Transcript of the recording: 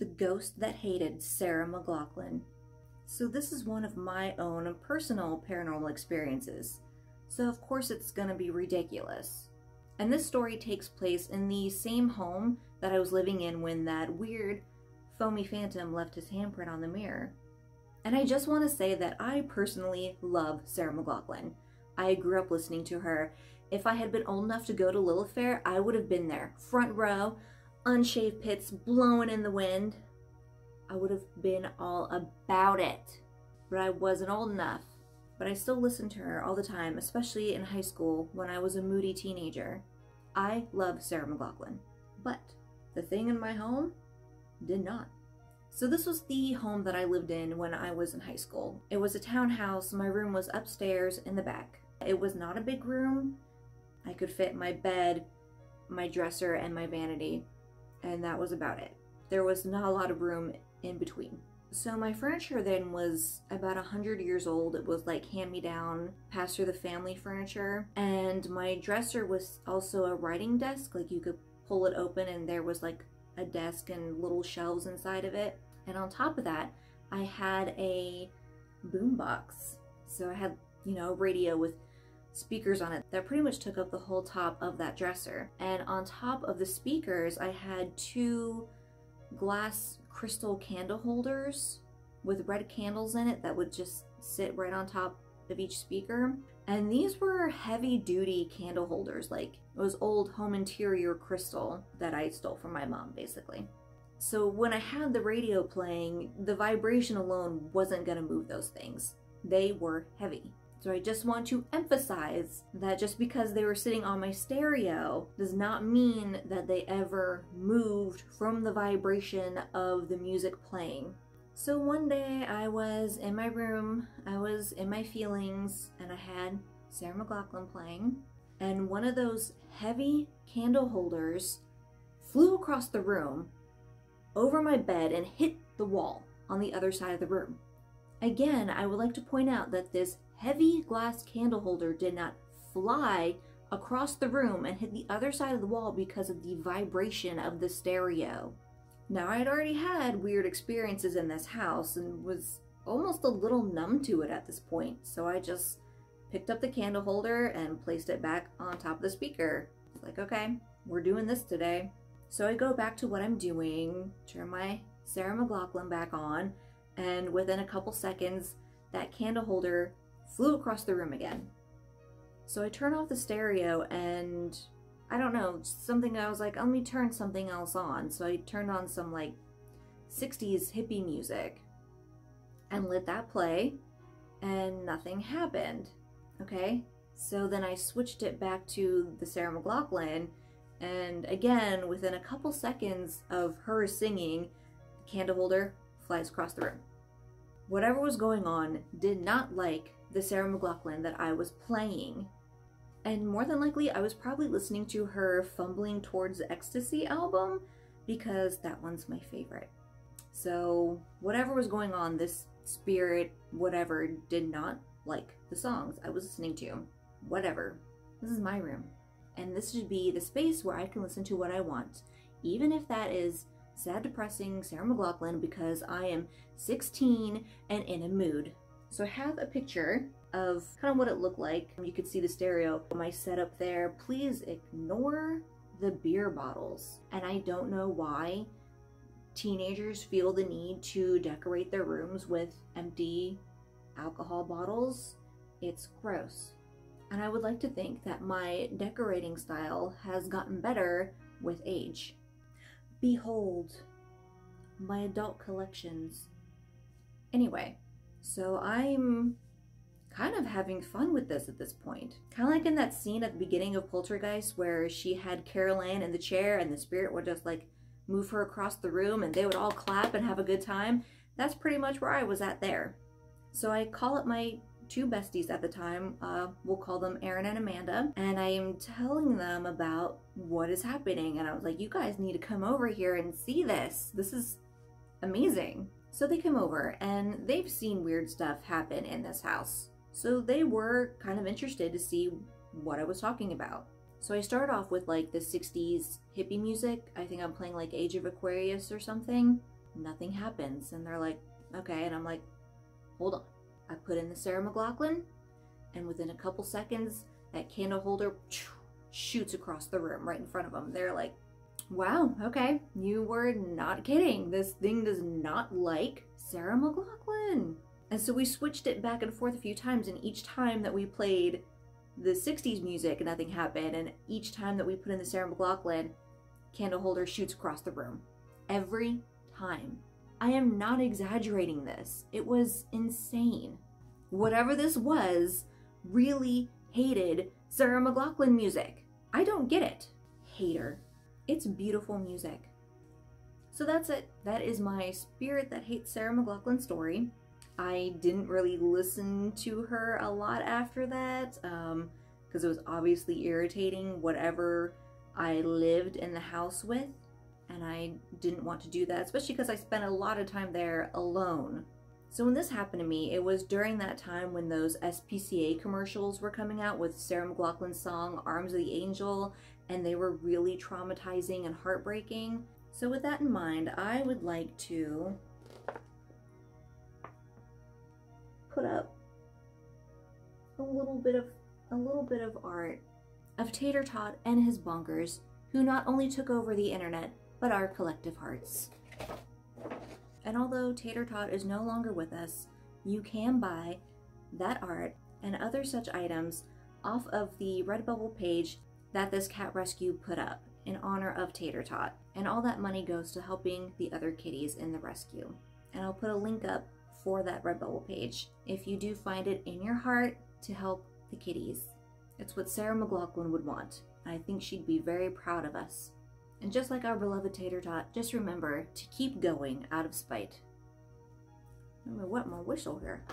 The Ghost That Hated Sara McLachlan. So this is one of my own personal paranormal experiences, so of course it's gonna be ridiculous. And this story takes place in the same home that I was living in when that weird foamy phantom left his handprint on the mirror. And I just want to say that I personally love Sara McLachlan. I grew up listening to her. If I had been old enough to go to Lilith Fair, I would have been there, front row, unshaved pits blowing in the wind. I would have been all about it, but I wasn't old enough. But I still listened to her all the time, especially in high school when I was a moody teenager. I love Sara McLachlan, but the thing in my home did not. So this was the home that I lived in when I was in high school. It was a townhouse. My room was upstairs in the back. It was not a big room. I could fit my bed, my dresser, and my vanity, and that was about it. There was not a lot of room in between. So my furniture then was about 100 years old. It was like hand-me-down, passed through the family furniture. And my dresser was also a writing desk. Like you could pull it open and there was like a desk and little shelves inside of it. And on top of that, I had a boombox. So I had, you know, a radio with speakers on it that pretty much took up the whole top of that dresser. And on top of the speakers, I had two glass crystal candle holders with red candles in it that would just sit right on top of each speaker. And these were heavy duty candle holders, like it was old home interior crystal that I stole from my mom, basically. So when I had the radio playing, the vibration alone wasn't gonna move those things. They were heavy. So I just want to emphasize that just because they were sitting on my stereo does not mean that they ever moved from the vibration of the music playing. So one day I was in my room, I was in my feelings, and I had Sara McLachlan playing, and one of those heavy candle holders flew across the room over my bed and hit the wall on the other side of the room. Again, I would like to point out that this heavy glass candle holder did not fly across the room and hit the other side of the wall because of the vibration of the stereo. Now, I had already had weird experiences in this house and was almost a little numb to it at this point, so I just picked up the candle holder and placed it back on top of the speaker. It's like, okay, we're doing this today. So I go back to what I'm doing, turn my Sara McLachlan back on, and within a couple seconds, that candle holder flew across the room again. So I turn off the stereo and I don't know, something I was like, let me turn something else on. So I turned on some like 60s hippie music and let that play and nothing happened. Okay, so then I switched it back to the Sara McLachlan, and again, within a couple seconds of her singing, the candle holder flies across the room. Whatever was going on did not like the Sara McLachlan that I was playing. And more than likely, I was probably listening to her Fumbling Towards Ecstasy album because that one's my favorite. So whatever was going on, this spirit, whatever, did not like the songs I was listening to. Whatever. This is my room. And this should be the space where I can listen to what I want. Even if that is sad, depressing Sara McLachlan because I am 16 and in a mood. So I have a picture of kind of what it looked like. You could see the stereo, my setup there. Please ignore the beer bottles. And I don't know why teenagers feel the need to decorate their rooms with empty alcohol bottles. It's gross. And I would like to think that my decorating style has gotten better with age. Behold, my adult collections. Anyway, so I'm kind of having fun with this at this point. Kind of like in that scene at the beginning of Poltergeist where she had Carol Ann in the chair and the spirit would just like move her across the room and they would all clap and have a good time. That's pretty much where I was at there. So I call up my two besties at the time, we'll call them Erin and Amanda, and I am telling them about what is happening, and I was like, you guys need to come over here and see this. This is amazing. So they come over and they've seen weird stuff happen in this house. So they were kind of interested to see what I was talking about. So I started off with like the 60s hippie music. I think I'm playing like Age of Aquarius or something. Nothing happens. And they're like, okay. And I'm like, hold on. I put in the Sara McLachlan, and within a couple seconds, that candle holder shoots across the room right in front of them. They're like, wow, okay, you were not kidding. This thing does not like Sara McLachlan. And so we switched it back and forth a few times, and each time that we played the 60s music, nothing happened. And each time that we put in the Sara McLachlan, candle holder shoots across the room. Every time. I am not exaggerating this. It was insane. Whatever this was really hated Sara McLachlan music. I don't get it. Hater. It's beautiful music. So that's it. That is my Spirit That Hates Sara McLachlan story. I didn't really listen to her a lot after that because it was obviously irritating whatever I lived in the house with, and I didn't want to do that, especially because I spent a lot of time there alone. So when this happened to me, it was during that time when those SPCA commercials were coming out with Sara McLachlan's song Arms of the Angel, and they were really traumatizing and heartbreaking. So with that in mind, I would like to put up a little bit of art of Tater Tot and his bonkers, who not only took over the internet, but our collective hearts. And although Tater Tot is no longer with us, you can buy that art and other such items off of the Redbubble page that this cat rescue put up in honor of Tater Tot. And all that money goes to helping the other kitties in the rescue. And I'll put a link up for that Redbubble page if you do find it in your heart to help the kitties. It's what Sara McLachlan would want. I think she'd be very proud of us. And just like our beloved Tater Tot, just remember to keep going out of spite. I'm gonna wet my whistle here.